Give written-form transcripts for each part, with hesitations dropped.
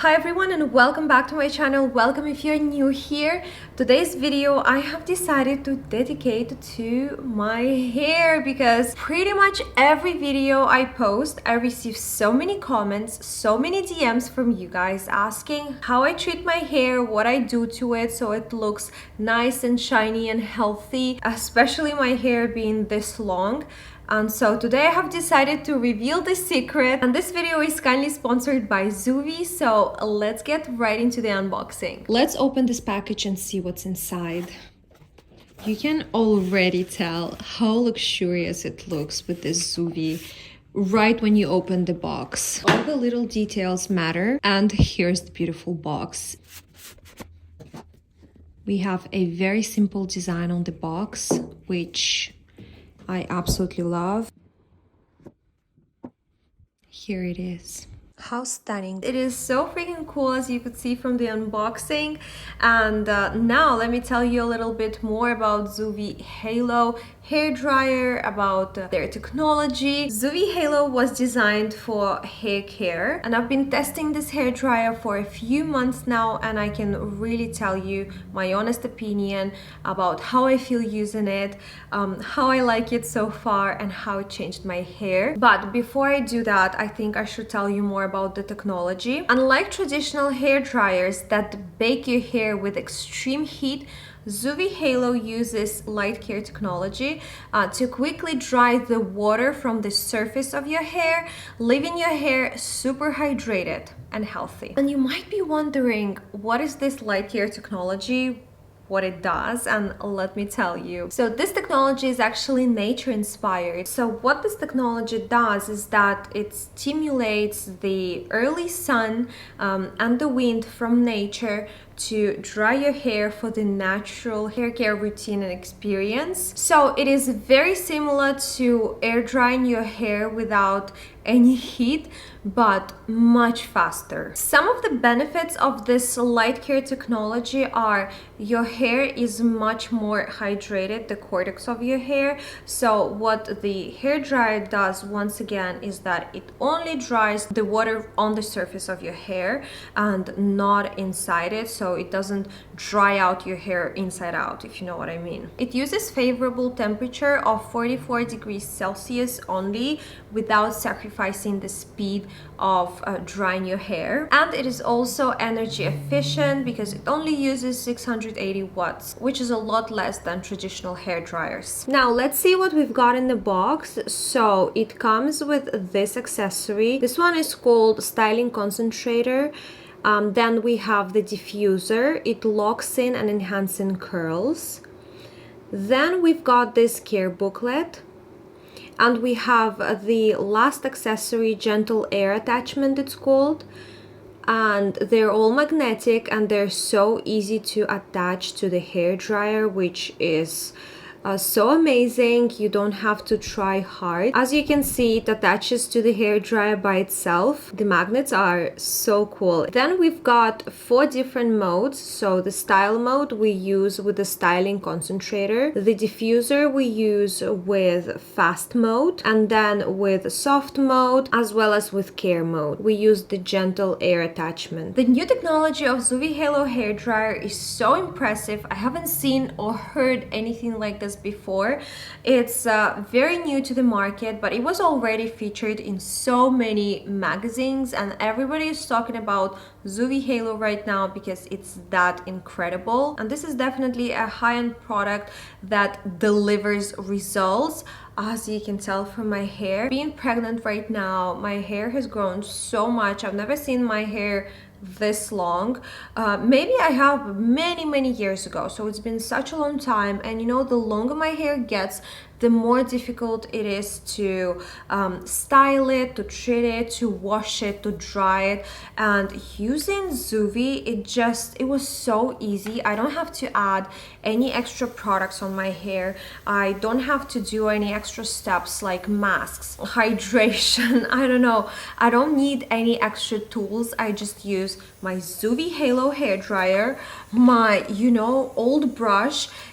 Hi everyone and welcome back to my channel. Welcome if you're new here. Today's video I have decided to dedicate to my hair because pretty much every video I post I receive so many comments, so many DMs from you guys asking how I treat my hair, what I do to it so it looks nice and shiny and healthy, especially my hair being this long. And so today I have decided to reveal the secret, and this video is kindly sponsored by Zuvi, so let's get right into the unboxing. Let's open this package and see what's inside. You can already tell how luxurious it looks with this Zuvi right when you open the box. All the little details matter, and here's the beautiful box. We have a very simple design on the box, which I absolutely love. Here it is. How stunning. It is so freaking cool, as you could see from the unboxing. And now let me tell you a little bit more about Zuvi Halo hair dryer, about their technology. Zuvi Halo was designed for hair care, and I've been testing this hair dryer for a few months now, and I can really tell you my honest opinion about how I feel using it, how I like it so far, and how it changed my hair. But before I do that, I think I should tell you more about the technology. Unlike traditional hair dryers that bake your hair with extreme heat, Zuvi Halo uses light care technology to quickly dry the water from the surface of your hair, leaving your hair super hydrated and healthy. And you might be wondering, what is this light care technology? What it does, and let me tell you. So this technology is actually nature inspired. So what this technology does is that it stimulates the early sun and the wind from nature to dry your hair for the natural hair care routine and experience. So it is very similar to air drying your hair without any heat, but much faster. Some of the benefits of this light care technology are your hair is much more hydrated, the cortex of your hair. So what the hair dryer does, once again, is that it only dries the water on the surface of your hair and not inside it, so it doesn't dry out your hair inside out, if you know what I mean. It uses favorable temperature of 44 degrees Celsius only, without sacrificing the speed of drying your hair. And it is also energy efficient because it only uses 680 watts, which is a lot less than traditional hair dryers. Now let's see what we've got in the box. So it comes with this accessory. This one is called styling concentrator. Then we have the diffuser. It locks in and enhances curls. Then we've got this care booklet. And we have the last accessory, gentle air attachment it's called. And they're all magnetic and they're so easy to attach to the hair dryer, which is so amazing. You don't have to try hard. As you can see, it attaches to the hair dryer by itself. The magnets are so cool. Then we've got 4 different modes. So the style mode we use with the styling concentrator, the diffuser we use with fast mode, and then with soft mode, as well as with care mode we use the gentle air attachment. The new technology of Zuvi Halo hair dryer is so impressive. I haven't seen or heard anything like this before. It's very new to the market, but it was already featured in so many magazines, and everybody is talking about Zuvi Halo right now because it's that incredible. And this is definitely a high-end product that delivers results. As you can tell from my hair, being pregnant right now, my hair has grown so much. I've never seen my hair this long. Maybe I have many years ago, so it's been such a long time. And you know, the longer my hair gets, the more difficult it is to style it, to treat it, to wash it, to dry it. And using Zuvi, it was so easy. I don't have to add any extra products on my hair. I don't have to do any extra steps like masks, hydration. I don't know. I don't need any extra tools. I just use my Zuvi Halo hair dryer, my, old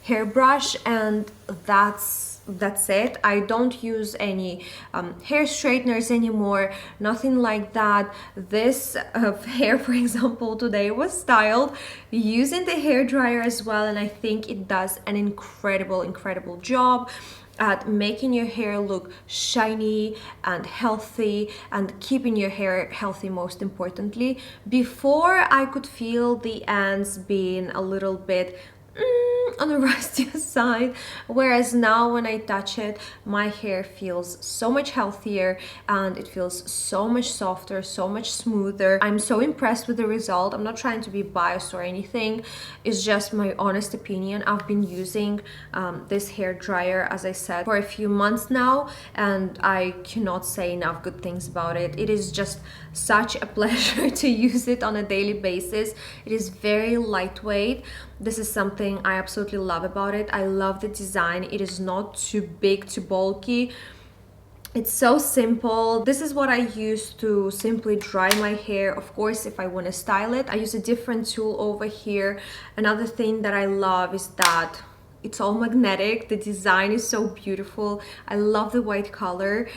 hairbrush, and that's that's it. I don't use any hair straighteners anymore, nothing like that. This hair, for example, today was styled using the hair dryer as well, and I think it does an incredible job at making your hair look shiny and healthy, and keeping your hair healthy most importantly. Before, I could feel the ends being a little bit on the rustier side, whereas now when I touch it, my hair feels so much healthier and it feels so much softer, so much smoother. I'm so impressed with the result. I'm not trying to be biased or anything, it's just my honest opinion. I've been using this hair dryer, as I said, for a few months now, and I cannot say enough good things about it. It is just such a pleasure to use it on a daily basis. It is very lightweight. This is something I absolutely love about it. I love the design. It is not too big, too bulky. It's so simple. This is what I use to simply dry my hair. Of course, if I want to style it, I use a different tool over here. Another thing that I love is that it's all magnetic. The design is so beautiful. I love the white color.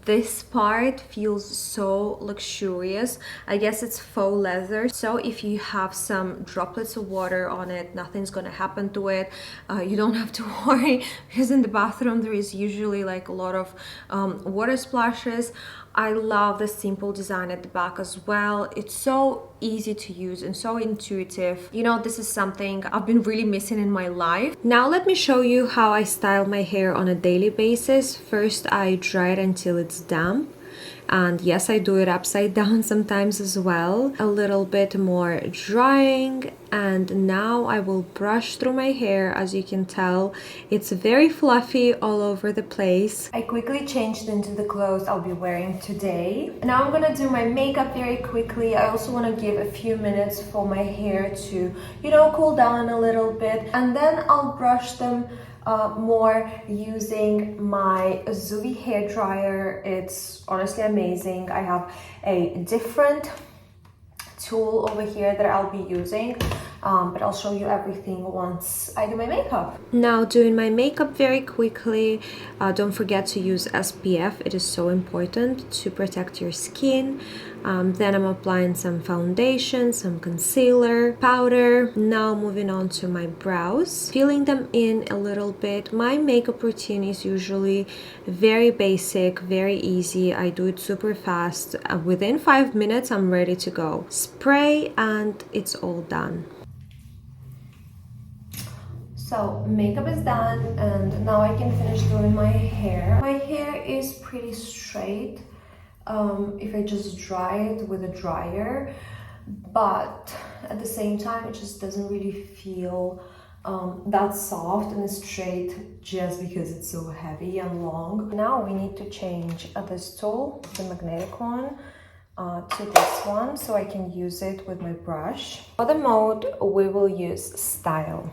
This part feels so luxurious. I guess it's faux leather. So if you have some droplets of water on it, nothing's gonna happen to it. You don't have to worry, because in the bathroom there is usually like a lot of water splashes. I love the simple design at the back as well. It's so easy to use and so intuitive. You know, this is something I've been really missing in my life. Now let me show you how I style my hair on a daily basis. First, I dry it until it's damp. And yes, I do it upside down sometimes as well. A little bit more drying, and now I will brush through my hair. As you can tell, it's very fluffy all over the place. I quickly changed into the clothes I'll be wearing today. Now I'm gonna do my makeup very quickly. I also want to give a few minutes for my hair to, you know, cool down a little bit, and then I'll brush them more using my Zuvi hair dryer. It's honestly amazing. I have a different tool over here that I'll be using, but I'll show you everything once I do my makeup. Now, doing my makeup very quickly, don't forget to use SPF. It is so important to protect your skin. Then I'm applying some foundation, some concealer, powder. Now moving on to my brows, filling them in a little bit. My makeup routine is usually very basic, very easy. I do it super fast. Within 5 minutes, I'm ready to go. Spray and it's all done. So makeup is done, and now I can finish doing my hair. My hair is pretty straight if I just dry it with a dryer, but at the same time it just doesn't really feel that soft and straight just because it's so heavy and long. Now we need to change this tool, the magnetic one, to this one so I can use it with my brush. For the mode, we will use style.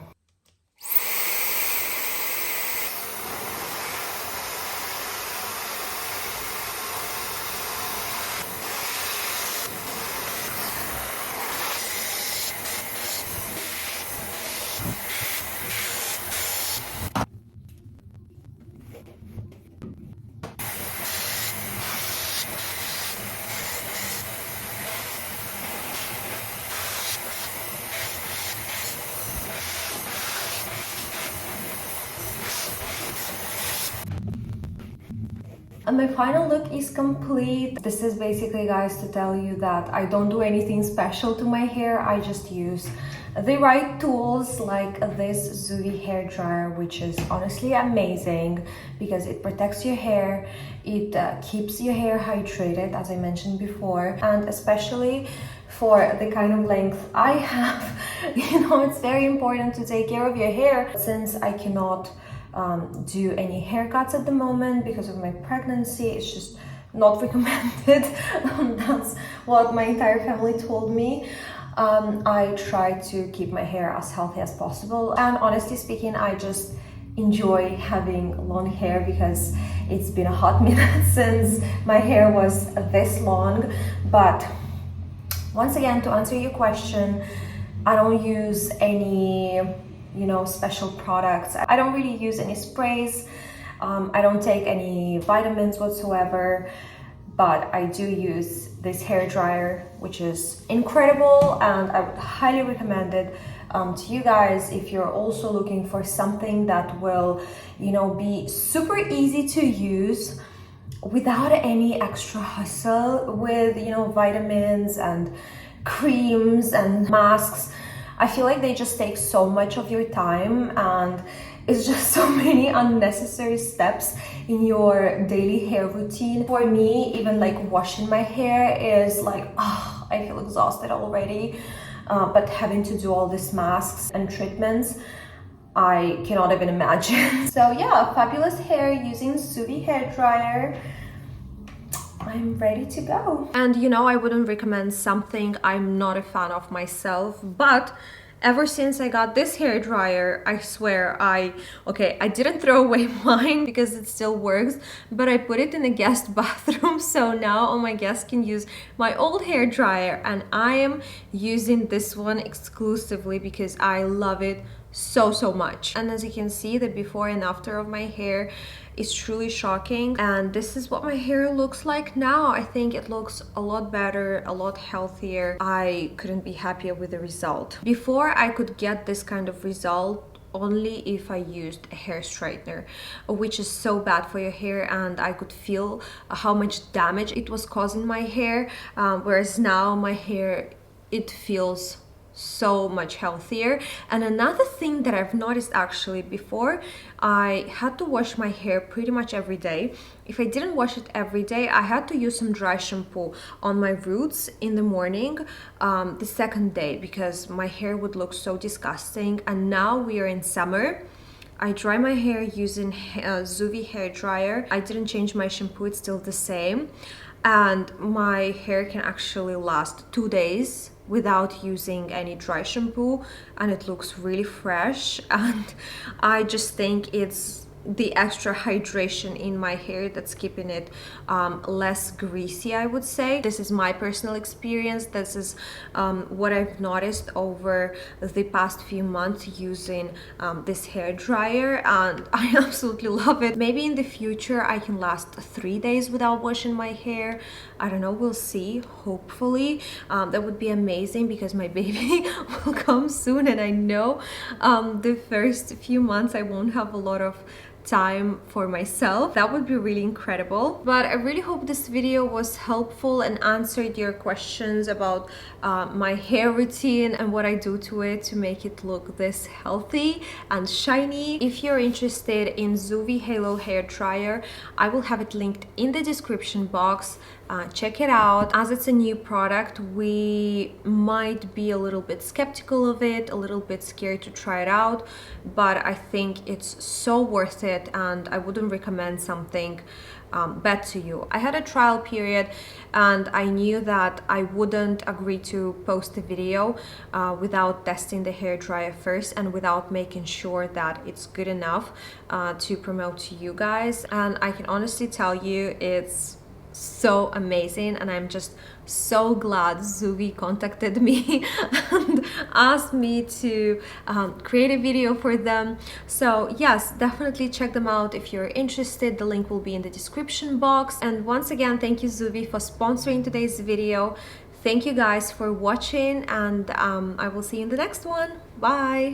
And my final look is complete. This is basically, guys, to tell you that I don't do anything special to my hair. I just use the right tools like this Zuvi hair dryer, which is honestly amazing because it protects your hair, it keeps your hair hydrated, as I mentioned before, and especially for the kind of length I have, you know, it's very important to take care of your hair. Since I cannot do any haircuts at the moment because of my pregnancy, it's just not recommended. That's what my entire family told me. I try to keep my hair as healthy as possible, and honestly speaking, I just enjoy having long hair because it's been a hot minute since my hair was this long. But once again, to answer your question, I don't use any, you know, special products. I don't really use any sprays. I don't take any vitamins whatsoever, but I do use this hair dryer, which is incredible, and I would highly recommend it to you guys if you're also looking for something that will, you know, be super easy to use without any extra hustle with, you know, vitamins and creams and masks. I feel like they just take so much of your time, and it's just so many unnecessary steps in your daily hair routine. For me, even like washing my hair is like, oh, I feel exhausted already. But having to do all these masks and treatments, I cannot even imagine. So yeah, fabulous hair using Zuvi hair dryer. I'm ready to go. And you know, I wouldn't recommend something I'm not a fan of myself, but ever since I got this hair dryer, I swear I didn't throw away mine because it still works, but I put it in a guest bathroom, so now all my guests can use my old hair dryer, and I am using this one exclusively because I love it so much. And as you can see, the before and after of my hair is truly shocking, and this is what my hair looks like now. I think it looks a lot better, a lot healthier. I couldn't be happier with the result. Before, I could get this kind of result only if I used a hair straightener, which is so bad for your hair, and I could feel how much damage it was causing my hair, whereas now my hair, it feels so much healthier. And another thing that I've noticed, actually, before I had to wash my hair pretty much every day. If I didn't wash it every day, I had to use some dry shampoo on my roots in the morning, the second day, because my hair would look so disgusting. And now we are in summer, I dry my hair using Zuvi hair dryer. I didn't change my shampoo, it's still the same, and my hair can actually last 2 days without using any dry shampoo, and it looks really fresh. And I just think it's the extra hydration in my hair that's keeping it less greasy, I would say. This is my personal experience. This is what I've noticed over the past few months using this hair dryer, and I absolutely love it. Maybe in the future I can last 3 days without washing my hair. I don't know, we'll see. Hopefully that would be amazing, because my baby will come soon, and I know the first few months I won't have a lot of time for myself. That would be really incredible. But I really hope this video was helpful and answered your questions about my hair routine and what I do to it to make it look this healthy and shiny. If you're interested in Zuvi Halo hair dryer, I will have it linked in the description box. Check it out. As it's a new product, we might be a little bit skeptical of it, a little bit scared to try it out, but I think it's so worth it, and I wouldn't recommend something bad to you. I had a trial period, and I knew that I wouldn't agree to post a video without testing the hair dryer first and without making sure that it's good enough to promote to you guys. And I can honestly tell you, it's so amazing, and I'm just so glad Zuvi contacted me and asked me to create a video for them. So yes, definitely check them out if you're interested. The link will be in the description box. And once again, thank you, Zuvi, for sponsoring today's video. Thank you guys for watching, and I will see you in the next one. Bye.